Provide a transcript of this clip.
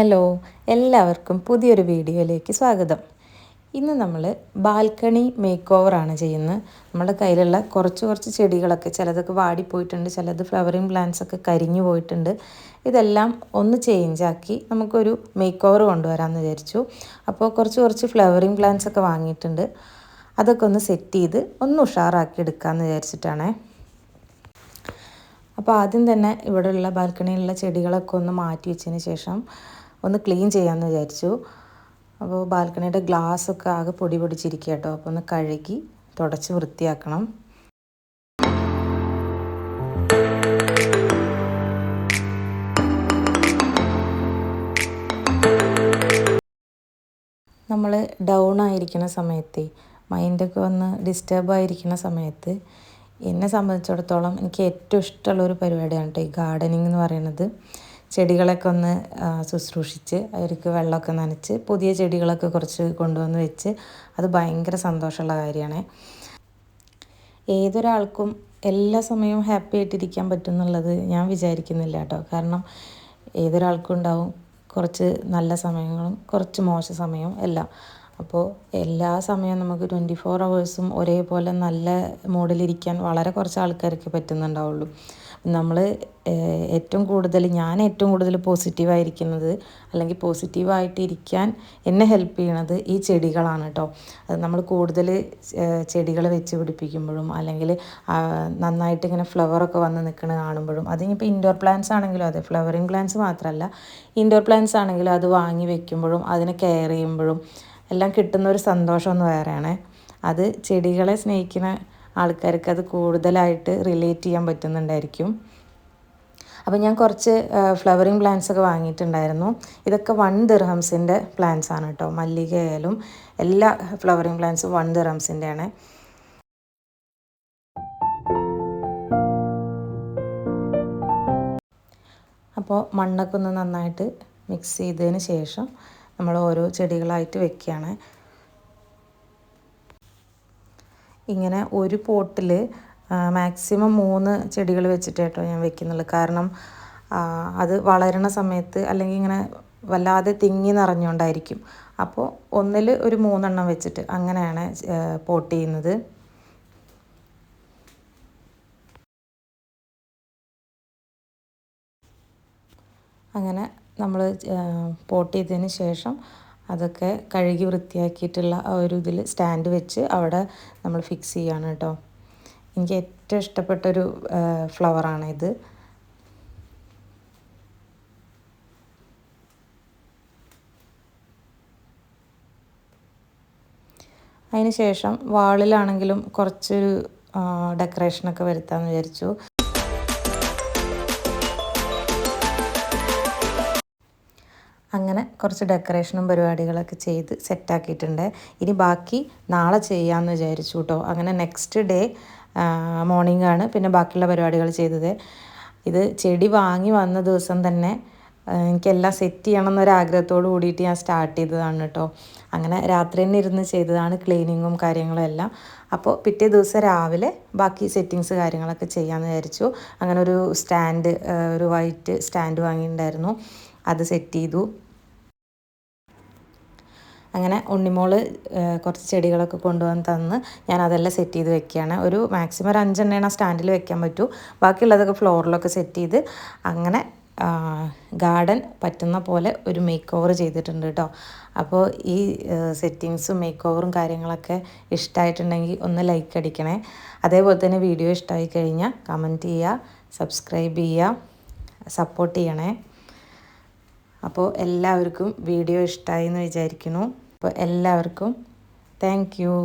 Hello, എല്ലാവർക്കും പുതിയൊരു വീഡിയോയിലേക്ക് സ്വാഗതം. ഇന്ന് നമ്മൾ ബാൽക്കണി മേക്ക് ഓവറാണ് ചെയ്യുന്നത്. നമ്മുടെ കയ്യിലുള്ള കുറച്ച് ചെടികളൊക്കെ ചിലതൊക്കെ വാടിപ്പോയിട്ടുണ്ട്, ചിലത് ഫ്ലവറിങ് പ്ലാന്റ്സ് ഒക്കെ കരിഞ്ഞു പോയിട്ടുണ്ട്. ഇതെല്ലാം ഒന്ന് ചേഞ്ചാക്കി നമുക്കൊരു മേക്ക് ഓവർ കൊണ്ടുവരാമെന്ന് വിചാരിച്ചു. അപ്പോൾ കുറച്ച് ഫ്ലവറിങ് പ്ലാന്റ്സ് ഒക്കെ വാങ്ങിയിട്ടുണ്ട്. അതൊക്കെ ഒന്ന് സെറ്റ് ചെയ്ത് ഒന്ന് ഉഷാറാക്കി എടുക്കാമെന്ന് വിചാരിച്ചിട്ടാണ്. അപ്പോൾ ആദ്യം തന്നെ ഇവിടെയുള്ള ബാൽക്കണിയിലുള്ള ചെടികളൊക്കെ ഒന്ന് മാറ്റി വെച്ചതിന് ശേഷം ഒന്ന് ക്ലീൻ ചെയ്യാമെന്ന് വിചാരിച്ചു. അപ്പോൾ ബാൽക്കണിയുടെ ഗ്ലാസ്സൊക്കെ ആകെ പൊടി പൊടിച്ചിരിക്കുക കേട്ടോ. അപ്പോൾ ഒന്ന് കഴുകി തുടച്ച് വൃത്തിയാക്കണം. നമ്മൾ ഡൗൺ ആയിരിക്കുന്ന സമയത്ത്, മൈൻഡൊക്കെ ഒന്ന് ഡിസ്റ്റർബായിരിക്കുന്ന സമയത്ത് എന്നെ സംബന്ധിച്ചിടത്തോളം എനിക്ക് ഏറ്റവും ഇഷ്ടമുള്ളൊരു പരിപാടിയാണ് കേട്ടോ ഈ ഗാർഡനിങ് എന്ന് പറയുന്നത്. ചെടികളൊക്കെ ഒന്ന് ശുശ്രൂഷിച്ച് അവർക്ക് വെള്ളമൊക്കെ നനച്ച് പുതിയ ചെടികളൊക്കെ കുറച്ച് കൊണ്ടുവന്ന് വെച്ച് അത് ഭയങ്കര സന്തോഷമുള്ള കാര്യമാണ്. ഏതൊരാൾക്കും എല്ലാ സമയവും ഹാപ്പി ആയിട്ടിരിക്കാൻ പറ്റും എന്നുള്ളത് ഞാൻ വിചാരിക്കുന്നില്ല കേട്ടോ. കാരണം ഏതൊരാൾക്കും ഉണ്ടാവും കുറച്ച് നല്ല സമയങ്ങളും കുറച്ച് മോശം സമയവും എല്ലാം. അപ്പോൾ എല്ലാ സമയവും നമുക്ക് 24 hours ഒരേപോലെ നല്ല മൂഡിലിരിക്കാൻ വളരെ കുറച്ച് ആൾക്കാർക്ക് പറ്റുന്നുണ്ടാവുള്ളൂ. നമ്മൾ ഞാൻ ഏറ്റവും കൂടുതൽ പോസിറ്റീവായിരിക്കുന്നത് അല്ലെങ്കിൽ പോസിറ്റീവായിട്ടിരിക്കാൻ എന്നെ ഹെൽപ്പ് ചെയ്യണത് ഈ ചെടികളാണ് കേട്ടോ. അത് നമ്മൾ കൂടുതൽ ചെടികൾ വെച്ച് പിടിപ്പിക്കുമ്പോഴും അല്ലെങ്കിൽ നന്നായിട്ട് ഇങ്ങനെ ഫ്ലവറൊക്കെ വന്ന് നിൽക്കുന്നത് കാണുമ്പോഴും, അതിനിപ്പോൾ ഇൻഡോർ പ്ലാന്റ്സ് ആണെങ്കിലും അതെ, ഫ്ലവറിങ് പ്ലാന്റ്സ് മാത്രമല്ല ഇൻഡോർ പ്ലാന്റ്സ് ആണെങ്കിലും അത് വാങ്ങി വെക്കുമ്പോഴും അതിനെ കെയർ ചെയ്യുമ്പോഴും എല്ലാം കിട്ടുന്നൊരു സന്തോഷം ഒന്ന് വേറെയാണ്. അത് ചെടികളെ സ്നേഹിക്കുന്ന ആൾക്കാർക്ക് അത് കൂടുതലായിട്ട് റിലേറ്റ് ചെയ്യാൻ പറ്റുന്നുണ്ടായിരിക്കും. അപ്പോൾ ഞാൻ കുറച്ച് ഫ്ലവറിങ് പ്ലാന്റ്സ് ഒക്കെ വാങ്ങിയിട്ടുണ്ടായിരുന്നു. ഇതൊക്കെ 1 dirhamsൻ്റെ പ്ലാന്റ്സ് ആണ് കേട്ടോ. മല്ലികയായാലും എല്ലാ ഫ്ലവറിങ് പ്ലാന്റ്സും 1 dirhamsൻ്റെ ആണ്. അപ്പോൾ മണ്ണൊക്കെ ഒന്ന് നന്നായിട്ട് മിക്സ് ചെയ്തതിന് ശേഷം നമ്മൾ ഓരോ ചെടികളായിട്ട് വെക്കുകയാണ്. ഇങ്ങനെ ഒരു പോട്ടിൽ മാക്സിമം 3 ചെടികൾ വെച്ചിട്ട് കേട്ടോ ഞാൻ വെക്കുന്നുള്ളൂ. കാരണം അത് വളരണ സമയത്ത് അല്ലെങ്കിൽ ഇങ്ങനെ വല്ലാതെ തിങ്ങി നിറഞ്ഞുകൊണ്ടായിരിക്കും. അപ്പോൾ ഒന്നിൽ ഒരു 3 എണ്ണം വെച്ചിട്ട് അങ്ങനെയാണ് പോട്ട് ചെയ്യുന്നത്. അങ്ങനെ നമ്മൾ പോട്ട് ചെയ്തതിന് ശേഷം അതൊക്കെ കഴുകി വൃത്തിയാക്കിയിട്ടുള്ള ആ ഒരു ഇതിൽ സ്റ്റാൻഡ് വെച്ച് അവിടെ നമ്മൾ ഫിക്സ് ചെയ്യാണ് കേട്ടോ. എനിക്ക് ഏറ്റവും ഇഷ്ടപ്പെട്ടൊരു ഫ്ലവറാണ് ഇത്. അതിന് ശേഷം വാളിലാണെങ്കിലും കുറച്ചൊരു ഡെക്കറേഷനൊക്കെ വരുത്താമെന്ന് വിചാരിച്ചു. അങ്ങനെ കുറച്ച് ഡെക്കറേഷനും പരിപാടികളൊക്കെ ചെയ്ത് സെറ്റാക്കിയിട്ടുണ്ട്. ഇനി ബാക്കി നാളെ ചെയ്യാമെന്ന് വിചാരിച്ചു കേട്ടോ. അങ്ങനെ നെക്സ്റ്റ് ഡേ മോർണിംഗ് ആണ് പിന്നെ ബാക്കിയുള്ള പരിപാടികൾ ചെയ്തത്. ഇത് ചെടി വാങ്ങി വന്ന ദിവസം തന്നെ എനിക്കെല്ലാം സെറ്റ് ചെയ്യണം എന്നൊരാഗ്രഹത്തോട് കൂടിയിട്ട് ഞാൻ സ്റ്റാർട്ട് ചെയ്തതാണ് കേട്ടോ. അങ്ങനെ രാത്രി തന്നെ ഇരുന്ന് ചെയ്തതാണ് ക്ലീനിങ്ങും കാര്യങ്ങളും എല്ലാം. അപ്പോൾ പിറ്റേ ദിവസം രാവിലെ ബാക്കി സെറ്റിങ്സ് കാര്യങ്ങളൊക്കെ ചെയ്യാമെന്ന് വിചാരിച്ചു. അങ്ങനെ ഒരു സ്റ്റാൻഡ്, ഒരു വൈറ്റ് സ്റ്റാൻഡ് വാങ്ങിയിട്ടുണ്ടായിരുന്നു, അത് സെറ്റ് ചെയ്തു. അങ്ങനെ ഉണ്ണിമോൾ കുറച്ച് ചെടികളൊക്കെ കൊണ്ടുവന്ന് തന്ന് ഞാൻ അതെല്ലാം സെറ്റ് ചെയ്ത് വെക്കുകയാണ്. ഒരു മാക്സിമം 5 എണ്ണ സ്റ്റാൻഡിൽ വെക്കാൻ പറ്റൂ. ബാക്കിയുള്ളതൊക്കെ ഫ്ലോറിലൊക്കെ സെറ്റ് ചെയ്ത് അങ്ങനെ ഗാർഡൻ പറ്റുന്ന പോലെ ഒരു മേക്ക് ഓവർ ചെയ്തിട്ടുണ്ട് കേട്ടോ. അപ്പോൾ ഈ സെറ്റിങ്സും മേക്ക് ഓവറും കാര്യങ്ങളൊക്കെ ഇഷ്ടമായിട്ടുണ്ടെങ്കിൽ ഒന്ന് ലൈക്ക് അടിക്കണേ. അതേപോലെ തന്നെ വീഡിയോ ഇഷ്ടമായി കഴിഞ്ഞാൽ കമൻറ്റ് ചെയ്യുക, സബ്സ്ക്രൈബ് ചെയ്യുക, സപ്പോർട്ട് ചെയ്യണേ. അപ്പോൾ എല്ലാവർക്കും വീഡിയോ ഇഷ്ടമായി എന്ന് വിചാരിക്കുന്നു. അപ്പോൾ എല്ലാവർക്കും താങ്ക് യു.